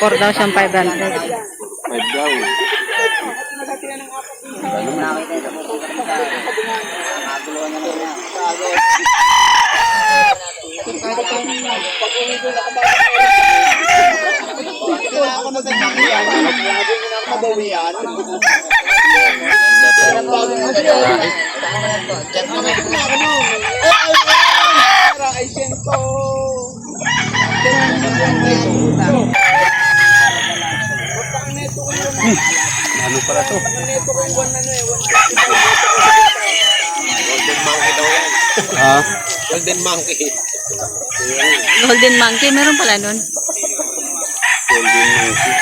4,500. 5 daw. Ano pala to? Golden monkey daw yan. Ha? Golden monkey. Golden monkey, meron pala nun. Golden monkey.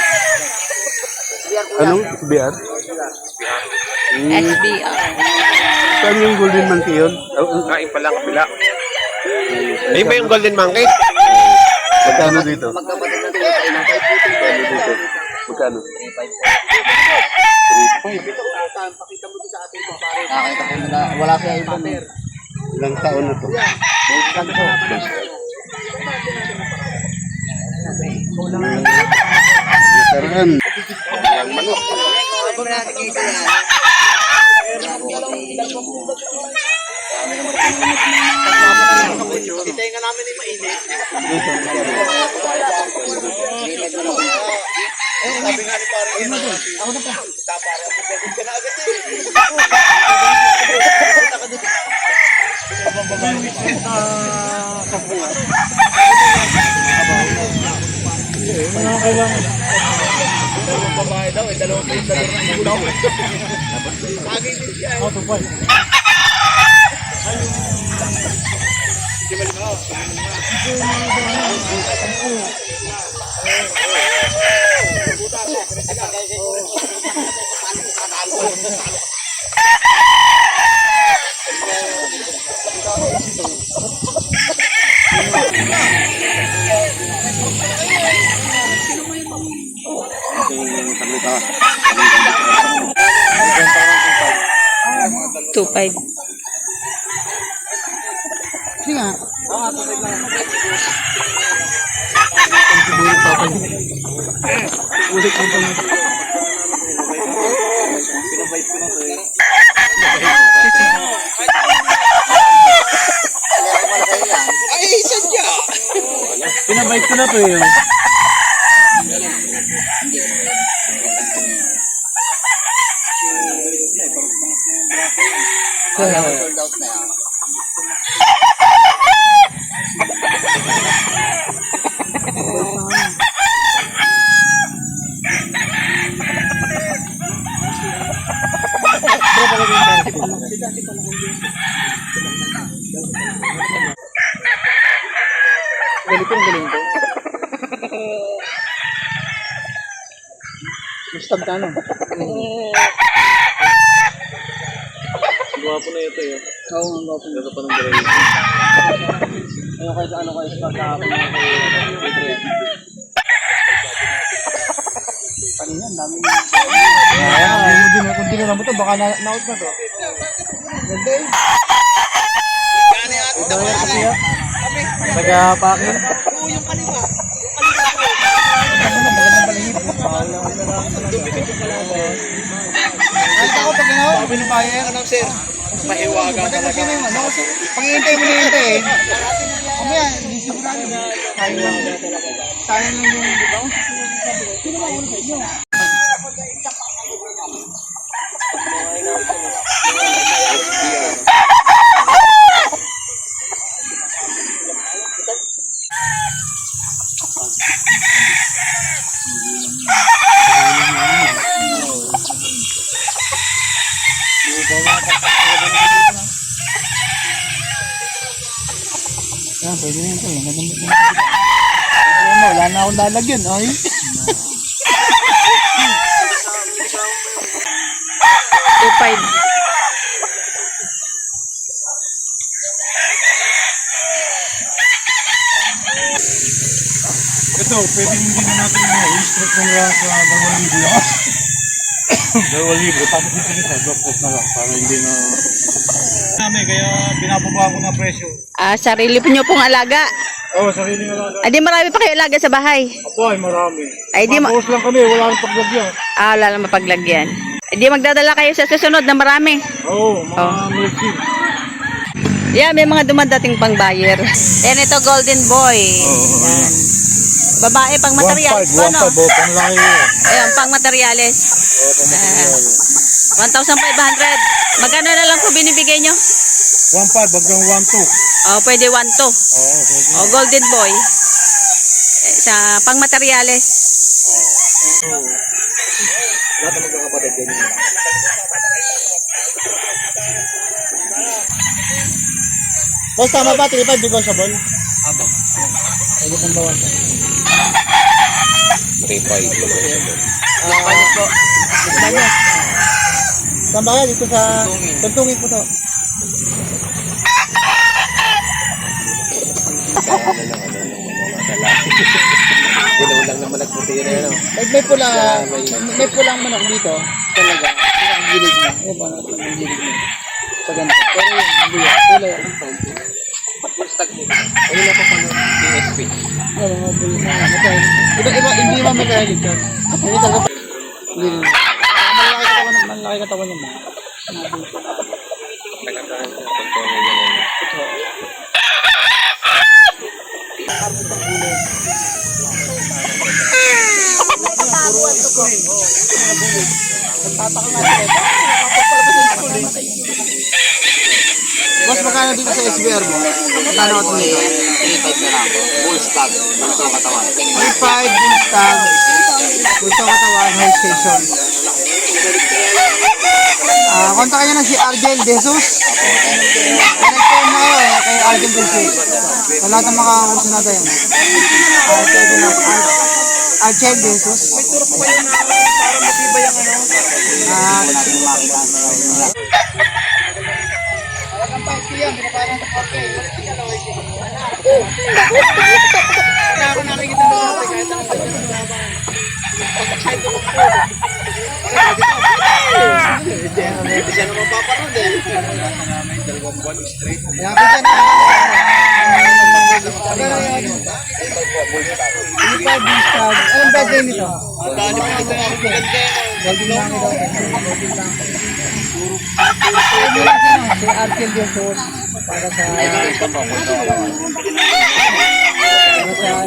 Anong BR? SBR. Saan yung golden monkey yun? Kain pa lang kapila. Ayun ba yung golden monkey? Magkano dito? Magkano dito? Magkano? 3.5. Wala siya ibang Ilang taon na to? Nakaraan. Yung manok. Itayin nga namin yung mainit. Sabi nga ni parang ako na pa. Para mo pwede ka na agad babae daw, dalawang piso ng ulam. Sagay din siya. Two five. Sige nga. Ay, sadya! Pinabike ko na to yun. Sold out na yan. Galing ko. Mustag ka no? Guwapo na ito yun. Oo, ang gwapo. Ganda pa ng drive. Ayun kayo sa ano kayo sa pagkakapin. Kanina, ang dami mo. Ayan, kung dinala mo ito, baka na-out na to. Ganda eh. Taga-pakin. Oo, yung kaliwa. Magandang balingit. Dumikit yung kalaban. Kahit ako pag ano, binubayan. Ano sir? Mahiwaga talaga. Pag-iintay mo na hintay eh. Kamaya, hindi sigurado. Sayang lang yung, di ba? Sino ba ulo sa inyo? Yan, pwede na ito. Wala na akong lalagyan. Ay. Two five. Ito, pwede hindi na natin i-stroke na lang sa 2,000 lang. 2,000, tapos dito sa drop na lang para hindi na... Kaya binababa ko na presyo. Sarili po nyo pong alaga. Oo, sariling alaga. Ay, di marami pa kayo alaga sa bahay. Apo ay marami. Ay, di ma... Tapos lang kami, wala nang paglagyan. Ah, wala lang mapaglagyan. Ay, di magdadala kayo sa susunod na marami. Oo, mga Oh. milkshake. Yeah, may mga dumadating pang buyer. Yan ito, golden boy. Yan. Babae, pang materials. 1.5, Ano? pang laki. Ayan, pang materials. 1,500. Magkano na lang po binibigay nyo? 1.5 hanggang 1.2. Oh, pwede 1,2. Oo, pwede. Oh, golden boy. Sa pang materials. Lahat ng magkakapatid ganyan. Boss, tama ba? 3.5 negotiable? Apo. Pwede pang bawasan. 3.5. Po. Saan ba kayo? Dito sa... Tuntungin po to. Ilaw lang naman nagputi yun ano. May pulang manok dito. Talaga. Yung ang gilid niya. Yung manok ang gilid niya. Sa ganito. Pero yun, hindi yan. Kulay ang konti. Ayun na pa pa ng DSP. Ano, mga bulis na matay. Iba, hindi mo magalit ka. Hindi talaga pa. Hindi rin. Malaki katawan niya mo. Nagkakaroon siya ng pagkakas niya. Boss, magkano dito sa SBR mo? Magkano ito nito? 3.5 na lang. Full stag. Bulso katawan. 3.5, bull stag. Gusto katawan, high station. Kontakin nyo na si Argel Jesus. Connect na kayo kay Argel Jesus. Sa lahat ng makakakurso natin yan. Argel Jesus. May turo ko kayo na para matibay ang ano. Wala natin makita. Talagang pa yan, binabaran sa parke. Kaya ako nakikita mo kahit ang pagkakasay ko po. Hindi siya naman paparod eh. May dalawang buwan straight. Kaya ko siya na. Anong bad day nito? Dali pa ito. Golden Monkey daw. Golden Monkey. Si Arkel Jesus para sa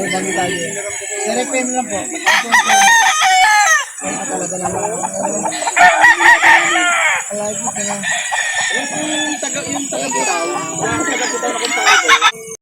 ibang detalye. Direct lang po. Talaga naman. Palagi ka na. Yung taga-bitaw na kung paano